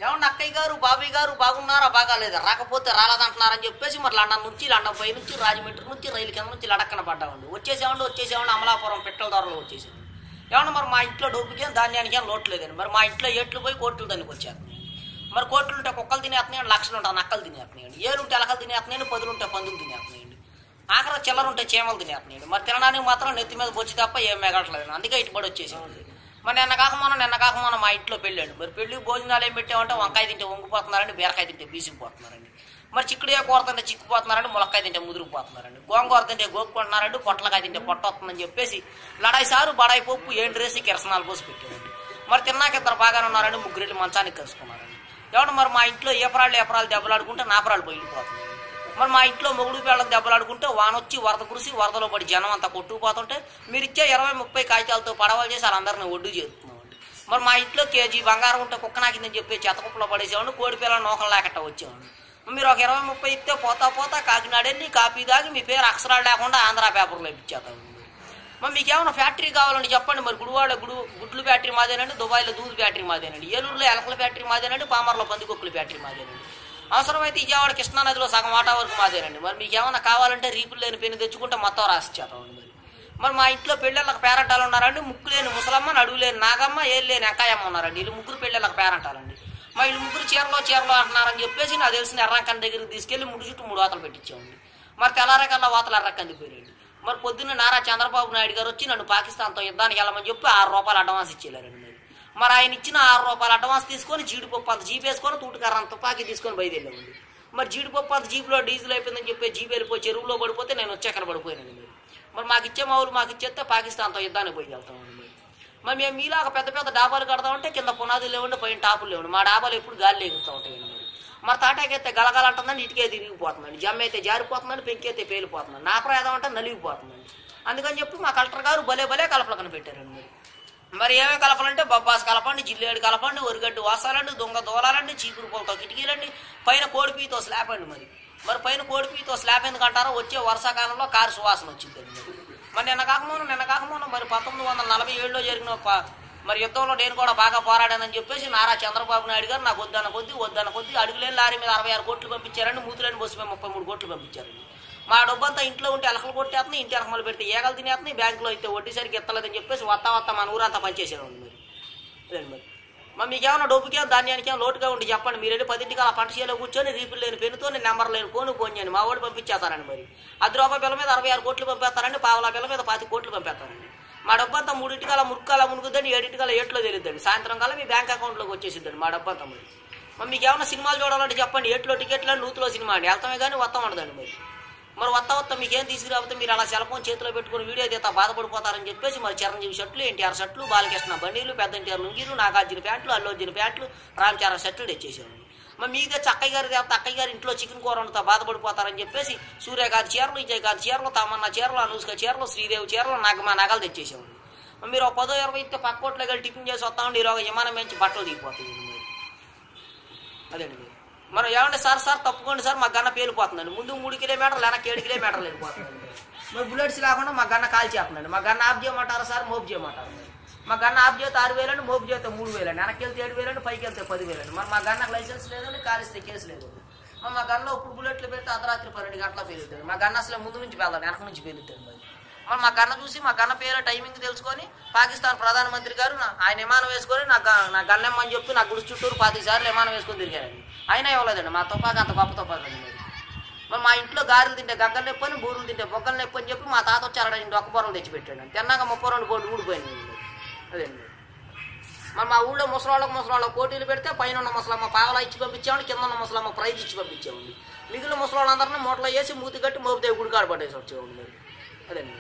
ఏమన్నా అక్కయ్య గారు బాబాయ్ గారు బాగున్నారా బాగాలేదా రాకపోతే రాలేదంటున్నారని చెప్పేసి మరి లండన్ నుంచి లండన్ పై నుంచి రాజమండ్రి నుంచి రైలు కింద నుంచి లడక్కన పడ్డామండి. వచ్చేసామండి అమలాపురం పెట్రోల్ ధరలో వచ్చేసామండి. ఏమన్నా మరి మా ఇంట్లో డబ్బుకి ధాన్యానికి ఏం లోటు లేదండి. మరి మా ఇంట్లో ఏట్లు పోయి కోట్లు దానికి వచ్చేస్తున్నాయండి. మరి కోట్లు ఉంటే కుక్కలు తినేస్తున్నాయండి, లక్షలు ఉంటాయి నక్కలు తినేస్తున్నాయండి, ఏలుంటే ఎలకలు తినేస్తున్నాయండి, పదులుంటే పందులు తినేస్తున్నాయండి, ఆఖరి చిల్లర ఉంటే చీమలు తినేస్తున్నాయండి. మరి తినడానికి మాత్రం నెత్తి మీద వచ్చి తప్ప ఏం మిగలట్లేదు. అందుకే ఇటుబడి వచ్చేసామండి. మరి నిన్న కాక మొన్న మా ఇంట్లో పెళ్ళండి. మరి పెళ్లి భోజనాలు ఏం పెట్టామంటే వంకాయ తింటే వంగిపోతున్నారండి, బీరకాయ తింటే బీసిపోతున్నారండి, మరి చిక్కుడుగా కూర తింటే చిక్కుపోతున్నారండి, ములక్కాయ తింటే ముదిరిపోతున్నారండి, గోంగూర తింటే గోక్కుంటున్నారండి, పొట్లకాయ తింటే పొట్ట వస్తుందని చెప్పేసి లడాయి సారు బడాయి పప్పు ఏంటి రేసి కిరసనాలు పోసి పెట్టారండి. మరి తిన్నాక ఇద్దరు బాగానే ఉన్నారండి, ముగ్గురెళ్ళి మంచానికి కలుసుకున్నారండి. ఎవడు మరి మా ఇంట్లో ఏపరాళ్ళు దెబ్బలాడుకుంటే నాపరాళ్ళు బయలుపోతున్నాయండి. మరి మా ఇంట్లో మొగుడు పిల్లలకు దెబ్బలాడుకుంటే వానొచ్చి వరద కురిసి వరదలో పడి జనం అంతా కొట్టుకుపోతుంటే మీరు ఇచ్చే 20-30 కాగితాలతో పడవలు చేసి వాళ్ళందరినీ ఒడ్డు చేస్తున్నామండి. మరి మా ఇంట్లో కేజీ బంగారం ఉంటే కుక్క నాకిందని చెప్పి చెత్తకుప్పలో పడేసేవాడిని, కోడి పిల్లలు నోకలు లేకట్ట వచ్చేవాడిని. మీరు ఒక 20-30 ఇస్తే పోతా కాకినాడ వెళ్ళి కాపీ దాగి మీ పేరు అక్షరాలు లేకుండా ఆంధ్ర పేపర్లో ఇప్పించేస్తామండి. మరి మీకు ఏమైనా ఫ్యాక్టరీ కావాలని చెప్పండి. మరి గుడివాడ గుడ్లు ఫ్యాక్టరీ మాదేనండి, దుబాయ్లో దూద్ ఫ్యాక్టరీ మాదేనండి, ఏలూరులో ఎలకల ఫ్యాక్టరీ మాదేనండి, పామర్లో పందికొక్కుల ఫ్యాక్టరీ మాదేనండి, అవసరమైతే విజయవాడ కృష్ణానదిలో సగం ఆటా వరకు మాదేనండి. మరి మీకు ఏమైనా కావాలంటే రీపులు లేని పెన్ను తెచ్చుకుంటే మొత్తం రాసిచ్చేస్తామండి. మరి మా ఇంట్లో పెళ్ళిళ్ళకి పేరంటాలు ఉన్నారండి, ముక్కు లేని ముసలమ్మ, నడువు లేని నాగమ్మ, ఏళ్ళు లేని ఎంకాయమ్మ ఉన్నారండి. వీళ్ళు ముగ్గురు పెళ్ళిళ్ళకి పేరంటాలండి. మా వీళ్ళు ముగ్గురు చీరలో అంటున్నారని చెప్పేసి నాకు తెలిసిన ఎర్రకంది దగ్గరికి తీసుకెళ్లి ముడి చుట్టూ 3 వాతలు పెట్టించామండి. మరి తెల్లారకల్లా వాతలు ఎర్రకంది పోయారండి. మరి పొద్దున్న నారా చంద్రబాబు నాయుడు గారు వచ్చి నన్ను పాకిస్తాన్తో యుద్ధానికి వెళ్ళమని చెప్పి 6 రూపాయలు అడ్వాన్స్ ఇచ్చేయారండి. మరి ఆయన ఇచ్చిన 6 రూపాయలు అడ్వాన్స్ తీసుకొని జీడిపప్పు అంత జీప్ వేసుకొని తూటుకర్ర అంత తుపాకీ తీసుకొని బయలుదేరామండి. మరి జీడిపప్పు అంత జీపులో డీజిల్ అయిపోయిందని చెప్పి జీప్ వెళ్ళిపోయి చెరువులో పడిపోతే నేను వచ్చి అక్కడ పడిపోయానండి. మరి మాకు ఇచ్చే మావులు మాకు ఇచ్చేస్తే పాకిస్తాన్తో యుద్ధానికి పోయి వెళ్తామండి. మరి మేము మీలాగా పెద్ద డాబాలు కడతామంటే కింద పునాదులు లేవండి, పైన టాపులు లేవండి. మా డాబాలు ఎప్పుడు గాలి ఎగుతూ ఉంటాయండి. మరి తాటాకైతే గలగలంటుందండి, ఇటుకే తిరిగిపోతుందండి, జమ్మ అయితే జారిపోతుందండి, పెంకి అయితే పేలిపోతుందండి, నా ప్రయాదం అంటే నలిగిపోతుందండి. అందుకని చెప్పి మా కలెక్టర్ గారు భలే కలపలకని పెట్టారండి. మరి ఏమేమి కలపాలంటే బొబ్బాస్ కలపండి, జిల్లేడు కలపండి, ఒరిగడ్డు వాసాలండి, దొంగ దోలాలండి, చీపురు పూలతో కిటికీలండి, పైన కోడిపీతో స్లాబ్ అండి. మరి పైన కోడిపీతో స్లాబ్ ఎందుకంటారో వచ్చే వర్షాకాలంలో కారు సువాసన వచ్చిందండి. మరి నిన్న కాకమోను మరి 1947లో జరిగిన మరి యుద్ధంలో నేను కూడా బాగా పోరాడానని చెప్పేసి నారా చంద్రబాబు నాయుడు గారు నాకు వద్దన్న కొద్ది అడుగులేని లారీ మీద 66 కోట్లు పంపించారండి, మూతులేని బస్సు మీద 33 కోట్లు పంపించారండి. మా డబ్బంతా ఇంట్లో ఉంటే ఎలకలు కొట్టేస్తున్నాయి, ఇంటి ఎలకమలు పెడితే ఏగలు తినేస్తున్నాయి, బ్యాంకులో అయితే వడ్డీ సరికి ఎత్తలేదని చెప్పేసి వత్తా మన ఊరంతా పనిచేసేవాళ్ళు. మరి మీకేమన్నా డబ్బుకేం ధాన్యానికేం లోటుగా ఉండి చెప్పండి. మీరు వెళ్ళి 10ంటికి అలా పంట చేలో కూర్చొని రీపులు లేని పెన్నుతో నెంబర్ లేని ఫోన్ చేయండి, మా వాడు పంపించేస్తారండి. మరి ₹10 బిల్ల మీద 66 కోట్లు పంపేస్తారండి, పావలా బిల్ల మీద 25 కోట్లు పంపేస్తారండి. మా డబ్బంతా 3ంటికల్లా మురుక్కలా మునుగుద్దండి, 7ంటికల్లా ఏట్లో తెలియద్దండి, సాయంత్రం కల్లా మీ బ్యాంక్ అకౌంట్లోకి వచ్చేసిద్దండి మా డబ్బంతా. మరి మీకు ఏమైనా సినిమాలు చూడాలంటే చెప్పండి, ఏట్లో టికెట్లు నూతులో సినిమా అండి, వెళ్తామే కానీ వస్తాం ఉండదండి. మరి వస్తా మీకేం తీసుకురాకపోతే మీరు అలా సెల్ ఫోన్ చేతిలో పెట్టుకుని వీడియో తీస్తా బాధపడిపోతారని చెప్పేసి మరి చిరంజీవి షర్ట్లు, ఎన్టీఆర్ షర్ట్లు, బాలకృష్ణ బండీలు, పెద్ద ఎన్టీఆర్ లుంగీలు, నాగార్జున ప్యాంట్లు, అల్లు అర్జున ప్యాంట్లు, రామ్ చరణ్ షర్ట్లు తెచ్చేసేవాడిని. మరి మీదే అక్కయ్య గారు తేపితే అక్కయ్య గారు ఇంట్లో చికెన్ కూర వండుతా బాధపడిపోతారని చెప్పేసి సూర్యకాంత్ చీరలు, విజయకాంత్ చీరలు, తమన్నా చీరలు, అనుష్క చీరలు, శ్రీదేవి చీరలు, మా నగలు తెచ్చేసేవాడిని. మీరు 10-20 ఇస్తే పక్క కోట్లకి వెళ్ళి టిఫిన్ చేసి వస్తామండి, ఈరోజు విమానం మంచి బట్టలు దిగిపోతాయి. అదేండి. మనం ఏమంటే సార్ తప్పుకోండి సార్, మా గన్న పేలిపోతుందండి, ముందు 3 కిలోమీటర్లు వెనక్కి 7 కిలోమీటర్లు వెళ్ళిపోతుందండి. మరి బుల్లెట్స్ లేకుండా మా గన్న కాల్ చేస్తుందండి. మా గన్న ఆఫ్ చేయమంటారా సార్, మోపు చేయమంటారు. మా గన్న ఆఫ్ చేస్తే 6,000 అండి, మోపు చేస్తే 3,000 అండి, వెనక్కి వెళ్తే 7,000 అండి, పైకి వెళ్తే 10,000 అండి. మరి మా గన్నకు లైసెన్స్ లేదండి, కాలిస్తే కేసు లేదు. మా గన్నలో ఇప్పుడు బుల్లెట్లు పెడితే అర్ధరాత్రి 12 గంటల పేలుతాడు. మా గన్న అసలు ముందు నుంచి పేలుతాడు, వెనక నుంచి పేలుతాడు. మరి మా గన్న చూసి మా గన్న పేరు టైమింగ్ తెలుసుకొని పాకిస్తాన్ ప్రధానమంత్రి గారు ఆయన విమానం వేసుకొని నా గన్నెమ్మని చెప్పి నా గుడి చుట్టూరు 25 సార్లు విమానం వేసుకొని తిరిగారండి. అయినా ఇవ్వలేదండి, మా తుపాకి అంత గొప్ప తుపాకి అండి. మరి మా ఇంట్లో గారెలు తింటే గగ్గలు నొప్పని, బూరులు తింటే బొగ్గలు నొప్పని చెప్పి మా తాత వచ్చి 60 ఒక్క బొర్రలు తెచ్చిపెట్టాడు. తిన్నాక 32 కోట్లు ఊడిపోయింది. అదేండి. మరి మా ఊళ్ళో ముసలాళ్ళకు పోటీలు పెడితే పైన ఉన్న ముసలమ్మ పావలా ఇచ్చి పంపించామండి, కింద ఉన్న ముసలమ్మ ప్రైజ్ ఇచ్చి పంపించామండి. మిగిలిన ముసలాళ్ళందరినీ మూటలో వేసి మూతి కట్టి మోపుదేవి గుడికాడ పట్టేసి వచ్చేవాళ్ళు. అదండి.